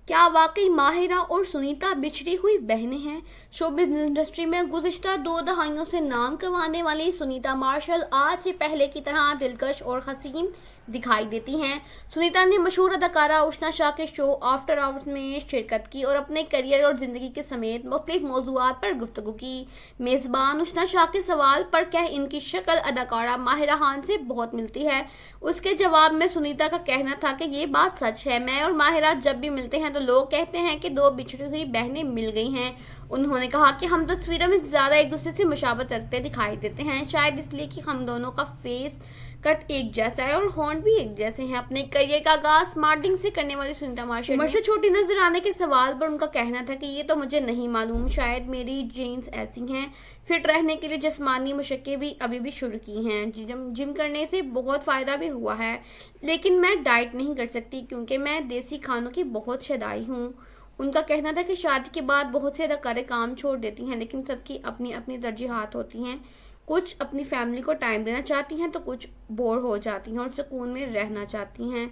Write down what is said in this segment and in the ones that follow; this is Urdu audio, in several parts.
کیا واقعی ماہرہ اور سنیتا بچھڑی ہوئی بہنیں ہیں؟ شوبز انڈسٹری میں گزشتہ 2 دہائیوں سے نام کمانے والی سنیتا مارشل آج سے پہلے کی طرح دلکش اور حسین دکھائی دیتی ہیں۔ سنیتا نے مشہور اداکارہ اشنا شاہ کے شو آفٹر آورز میں شرکت کی اور اپنے کیریئر اور زندگی کے سمیت مختلف موضوعات پر گفتگو کی۔ میزبان اشنا شاہ کے سوال پر کہ ان کی شکل اداکارہ ماہرہ خان سے بہت ملتی ہے، اس کے جواب میں سنیتا کا کہنا تھا کہ یہ بات سچ ہے، میں اور ماہرہ جب بھی ملتے ہیں تو لوگ کہتے ہیں کہ 2 بچھڑی ہوئی بہنیں مل گئی ہیں۔ انہوں نے کہا کہ ہم تصویروں میں زیادہ ایک دوسرے سے مشابہت رکھتے دکھائی دیتے ہیں، شاید اس لیے کہ ہم دونوں کا فیس کٹ ایک جیسا ہے اور ہونٹ بھی ایک جیسے ہیں۔ اپنے کیریئر کا آغاز ماڈلنگ سے کرنے والی سنیتا مارشل عمر سے چھوٹی نظر آنے کے سوال پر ان کا کہنا تھا کہ یہ تو مجھے نہیں معلوم، شاید میری جینز ایسی ہیں۔ فٹ رہنے کے لیے جسمانی مشقیں بھی ابھی بھی شروع کی ہیں، جم کرنے سے بہت فائدہ بھی ہوا ہے، لیکن میں ڈائٹ نہیں کر سکتی کیونکہ میں دیسی کھانوں کی بہت شیدائی ہوں۔ ان کا کہنا تھا کہ شادی کے بعد بہت سے اداکاریں کام چھوڑ دیتی ہیں، لیکن سب کی اپنی اپنی ترجیحات ہوتی ہیں۔ کچھ اپنی فیملی کو ٹائم دینا چاہتی ہیں تو کچھ بور ہو جاتی ہیں اور سکون میں رہنا چاہتی ہیں۔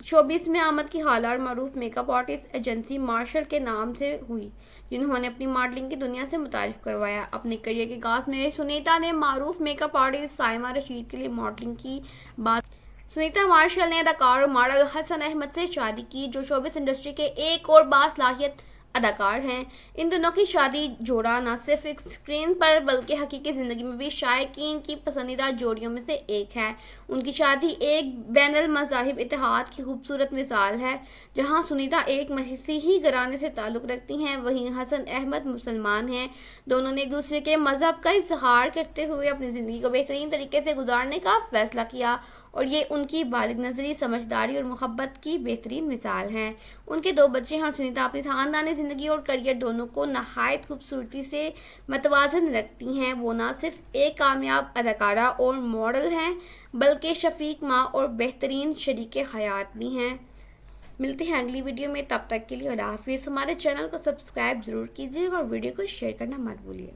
شوبز میں آمد کی حال اور معروف make up artist agency marshal K نام سے ہوئی، جنہوں نے اپنی ماڈلنگ کی دنیا سے متعارف کروایا۔ اپنے کیریئر کے آغاز میں سنیتا نے معروف make up artist Saima Rashid کے لیے ماڈلنگ کی بات۔ سنیتا مارشل نے اداکار اور ماڈل حسن احمد سے شادی کی، جو شوبز انڈسٹری کے ایک اور باصلاحیت اداکار ہیں۔ ان دونوں کی شادی جوڑا نہ صرف اسکرین پر بلکہ حقیقی زندگی میں بھی شائقین کی پسندیدہ جوڑیوں میں سے ایک ہے۔ ان کی شادی ایک بین المذاہب اتحاد کی خوبصورت مثال ہے، جہاں سنیتا ایک مسیحی گھرانے سے تعلق رکھتی ہیں، وہیں حسن احمد مسلمان ہیں۔ دونوں نے ایک دوسرے کے مذہب کا اظہار کرتے ہوئے اپنی زندگی کو بہترین طریقے سے گزارنے کا فیصلہ کیا، اور یہ ان کی بالغ نظری، سمجھداری اور محبت کی بہترین مثال ہے۔ ان کے 2 بچے ہیں اور سنیتا اپنی خاندانی زندگی اور کیریئر دونوں کو نہایت خوبصورتی سے متوازن رکھتی ہیں۔ وہ نہ صرف ایک کامیاب اداکارہ اور ماڈل ہیں بلکہ شفیق ماں اور بہترین شریک حیات بھی ہیں۔ ملتے ہیں اگلی ویڈیو میں، تب تک کے لیے اللہ حافظ۔ ہمارے چینل کو سبسکرائب ضرور کیجیے اور ویڈیو کو شیئر کرنا مت بھولیے۔